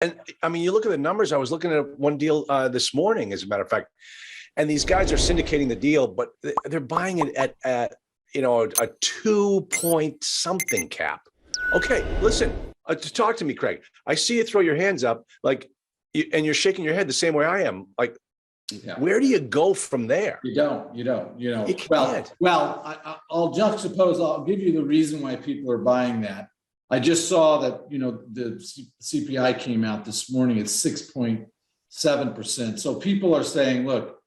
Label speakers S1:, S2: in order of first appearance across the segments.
S1: And I mean, you look at the numbers. I was looking at one deal this morning, as a matter of fact, and these guys are syndicating the deal, but they're buying it at a 2 point something cap. Okay, listen, to talk to me, Craig. I see you throw your hands up, like, and you're shaking your head the same way I am. Like,
S2: Yeah.
S1: where do you go from there?
S2: You don't.
S1: You
S2: Well,
S1: can't.
S2: I'll juxtapose. I'll give you the reason why people are buying that. I just saw that, the CPI came out this morning at 6.7%. So people are saying, look,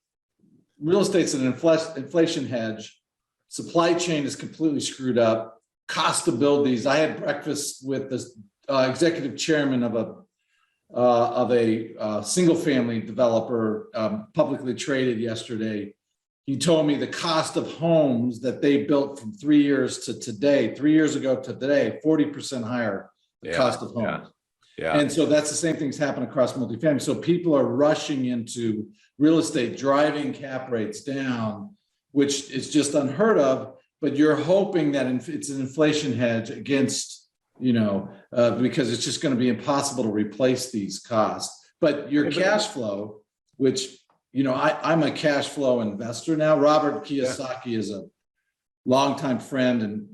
S2: real estate's an inflation hedge. Supply chain is completely screwed up. Cost to build these. I had breakfast with the executive chairman of a single family developer, publicly traded yesterday. He told me the cost of homes that they built from 3 years to today, 3 years ago to today, 40% higher the cost of homes.
S1: Yeah.
S2: And so that's the same thing's happened across multifamily. So people are rushing into real estate, driving cap rates down, which is just unheard of. But you're hoping that it's an inflation hedge against, because it's just going to be impossible to replace these costs. But your cash flow, which, I'm a cash flow investor now. Robert Kiyosaki is a longtime friend. And,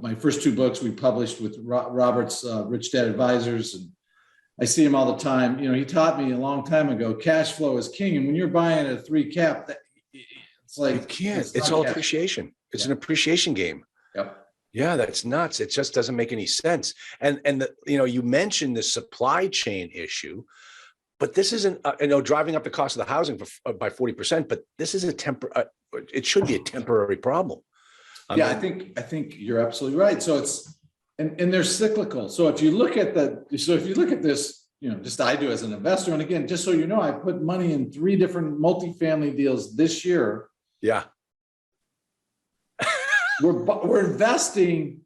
S2: my first two books we published with Robert's Rich Dad Advisors. And I see him all the time. He taught me a long time ago, cash flow is king. And when you're buying at a 3 cap, it's like,
S1: you can't. It's all appreciation. It's an appreciation game.
S2: Yep.
S1: Yeah, that's nuts. It just doesn't make any sense. And you mentioned the supply chain issue, but this isn't driving up the cost of the housing by 40%. But this is it should be a temporary problem.
S2: I think you're absolutely right. So it's and they're cyclical. So if you look at this, just I do as an investor, and again, just so you know, I put money in 3 different multifamily deals this year.
S1: Yeah.
S2: We're investing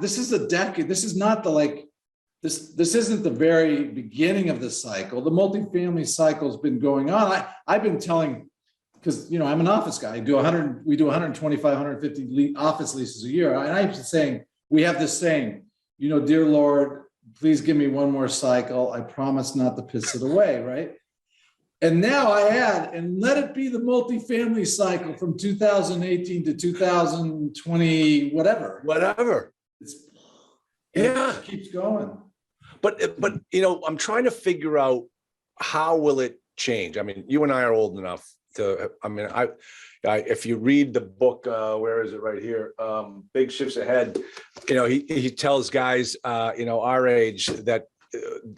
S2: this is a decade. This is not this isn't the very beginning of the cycle. The multifamily cycle has been going on. I've been telling, because I'm an office guy. We do 125, 150 office leases a year. And I'm saying, we have this saying, dear Lord, please give me one more cycle. I promise not to piss it away, right? And now I add, and let it be the multifamily cycle from 2018 to 2020, whatever. It keeps going.
S1: But I'm trying to figure out, how will it change? I mean, you and I are old enough to. I mean, if you read the book, where is it? Right here, Big Shifts Ahead. He tells guys, our age that.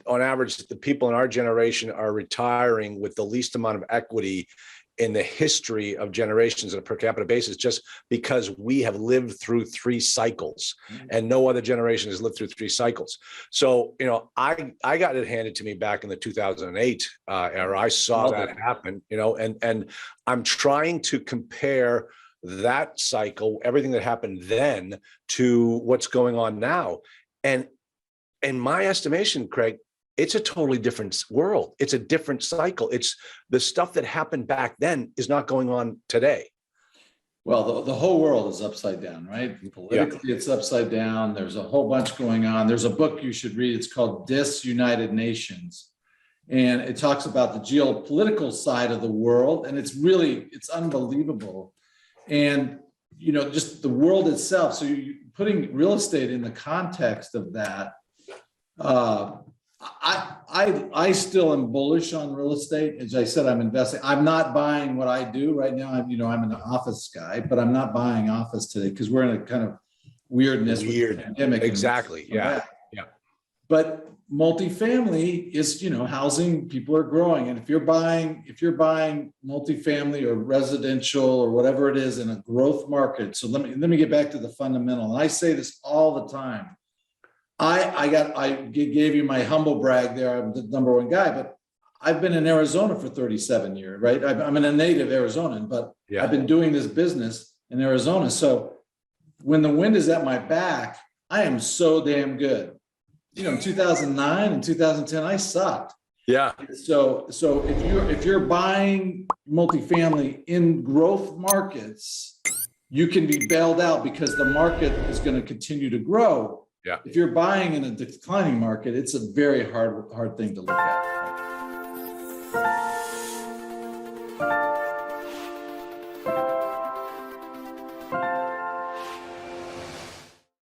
S1: On average, the people in our generation are retiring with the least amount of equity in the history of generations on a per capita basis, just because we have lived through 3 cycles, and no other generation has lived through 3 cycles. So, I got it handed to me back in the 2008 era. I saw that happen, and I'm trying to compare that cycle, everything that happened then, to what's going on now. And in my estimation, Craig, it's a totally different world. It's a different cycle. It's the stuff that happened back then is not going on today.
S2: Well, the whole world is upside down, right? Politically, It's upside down. There's a whole bunch going on. There's a book you should read. It's called Disunited Nations. And it talks about the geopolitical side of the world. And it's unbelievable. And, just the world itself. So you're putting real estate in the context of that. I still am bullish on real estate. As I said, I'm investing. I'm not buying what I do right now. I'm an office guy, but I'm not buying office today because we're in a kind of weirdness with the pandemic.
S1: Exactly. Yeah.
S2: But multifamily is, housing. People are growing, and if you're buying multifamily or residential or whatever it is in a growth market. So let me get back to the fundamental. And I say this all the time. I gave you my humble brag there. I'm the number 1 guy, but I've been in Arizona for 37 years, right? I'm a native Arizonan, but I've been doing this business in Arizona. So when the wind is at my back, I am so damn good. In 2009 and 2010, I sucked.
S1: Yeah.
S2: So if you're buying multifamily in growth markets, you can be bailed out because the market is going to continue to grow.
S1: Yeah.
S2: If you're buying in a declining market, it's a very hard thing to look at.